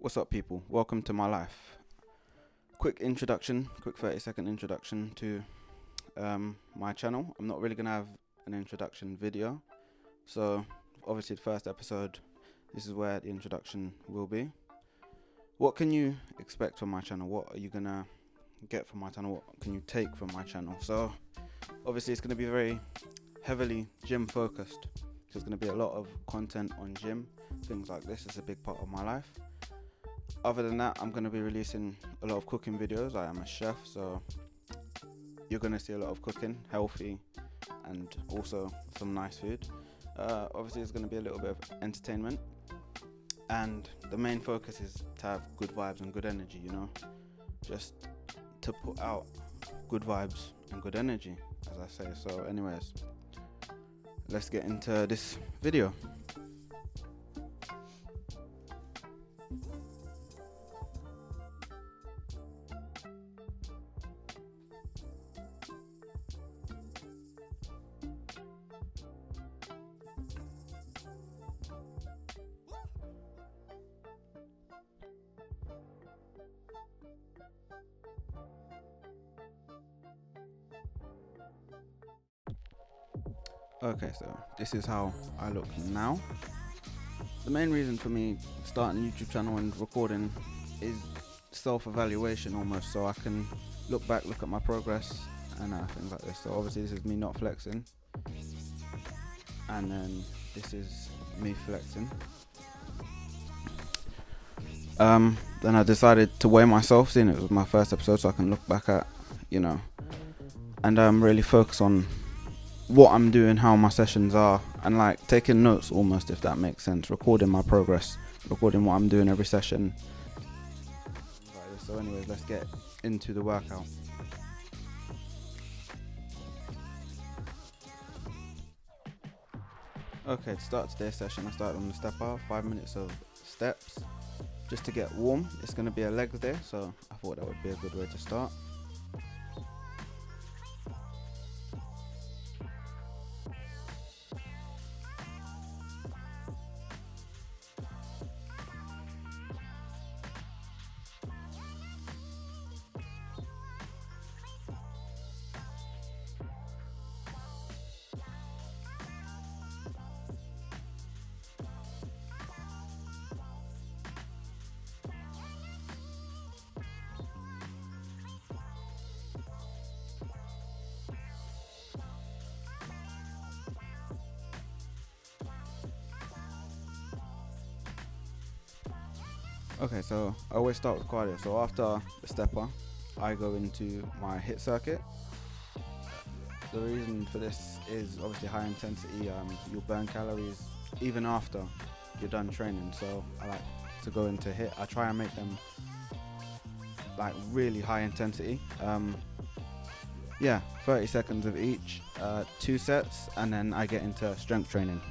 What's up, people? Welcome to my life. Quick 30-second introduction to my channel. I'm not really going to have an introduction video. So, obviously, the first episode, this is where the introduction will be. What can you expect from my channel? What are you going to get from my channel? What can you take from my channel? So, obviously, it's going to be very heavily gym focused. There's going to be a lot of content on gym, things like this. It's a big part of my life. Other than that, I'm going to be releasing a lot of cooking videos. I am a chef, so you're going to see a lot of cooking, healthy, and also some nice food. Obviously, there's going to be a little bit of entertainment, and the main focus is to have good vibes and good energy, just to put out good vibes and good energy, as I say. So anyways, let's get into this video. Okay, so this is how I look now. The main reason for me starting a YouTube channel and recording is self-evaluation almost, so I can look back, look at my progress and things like this. So obviously this is me not flexing, and then this is me flexing. Then I decided to weigh myself, seeing it was my first episode, so I can look back at, and really focus on what I'm doing, how my sessions are, and like taking notes almost, if that makes sense. Recording my progress, recording what I'm doing every session. So anyways, let's get into the workout. Okay, to start today's session, I started on the stepper, 5 minutes of steps, just to get warm. It's going to be a legs day, so I thought that would be a good way to start. Okay, so I always start with cardio. So after the stepper, I go into my HIIT circuit. The reason for this is obviously high intensity. You'll burn calories even after you're done training. So I like to go into HIIT. I try and make them like really high intensity. 30 seconds of each, 2 sets, and then I get into strength training.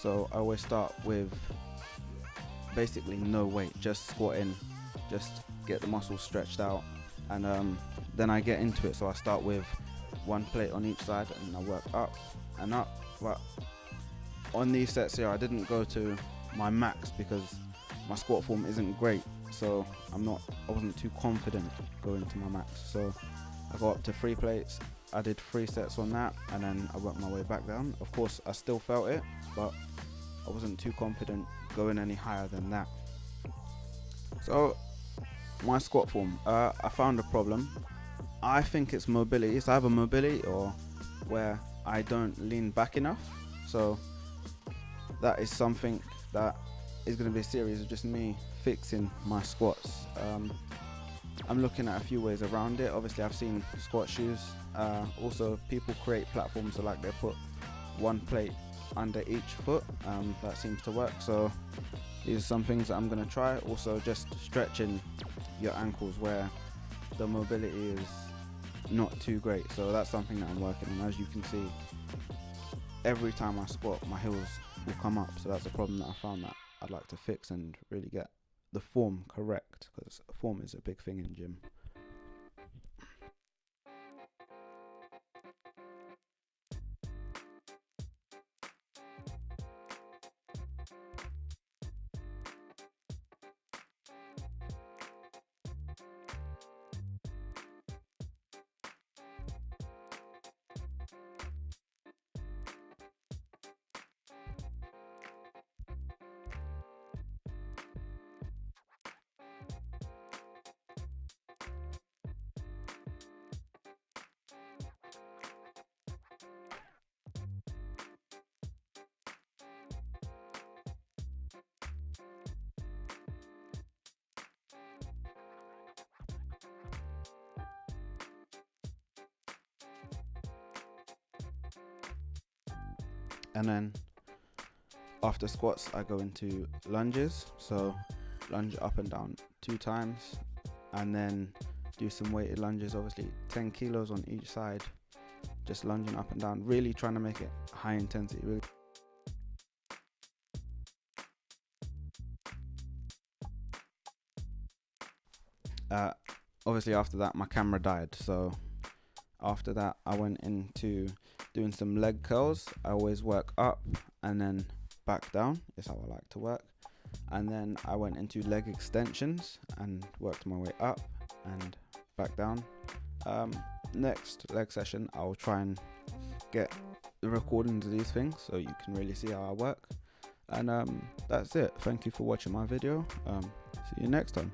So I always start with basically no weight, just squatting, just get the muscles stretched out, and then I get into it. So I start with 1 plate on each side, and I work up and up. But on these sets here, I didn't go to my max because my squat form isn't great, so I wasn't too confident going to my max. So I go up to 3 plates, I did 3 sets on that, and then I worked my way back down. Of course, I still felt it, but I wasn't too confident going any higher than that. So my squat form, I found a problem. I think it's mobility. It's either mobility or where I don't lean back enough. So that is something that is going to be a series of just me fixing my squats. I'm looking at a few ways around it. Obviously, I've seen squat shoes. Also, people create platforms so like they put one plate under each foot. That seems to work. So these are some things that I'm going to try. Also, just stretching your ankles where the mobility is not too great. So that's something that I'm working on. As you can see, every time I squat, my heels will come up. So that's a problem that I found that I'd like to fix and really get the form correct, because form is a big thing in gym. And then after squats, I go into lunges. So lunge up and down 2 times, and then do some weighted lunges, obviously 10 kilos on each side, just lunging up and down, really trying to make it high intensity. Really. Obviously after that my camera died, so after that I went into doing some leg curls. I always work up and then back down, is how I like to work. And then I went into leg extensions and worked my way up and back down. Next leg session I'll try and get the recordings of these things so you can really see how I work. And that's it. Thank you for watching my video. See you next time.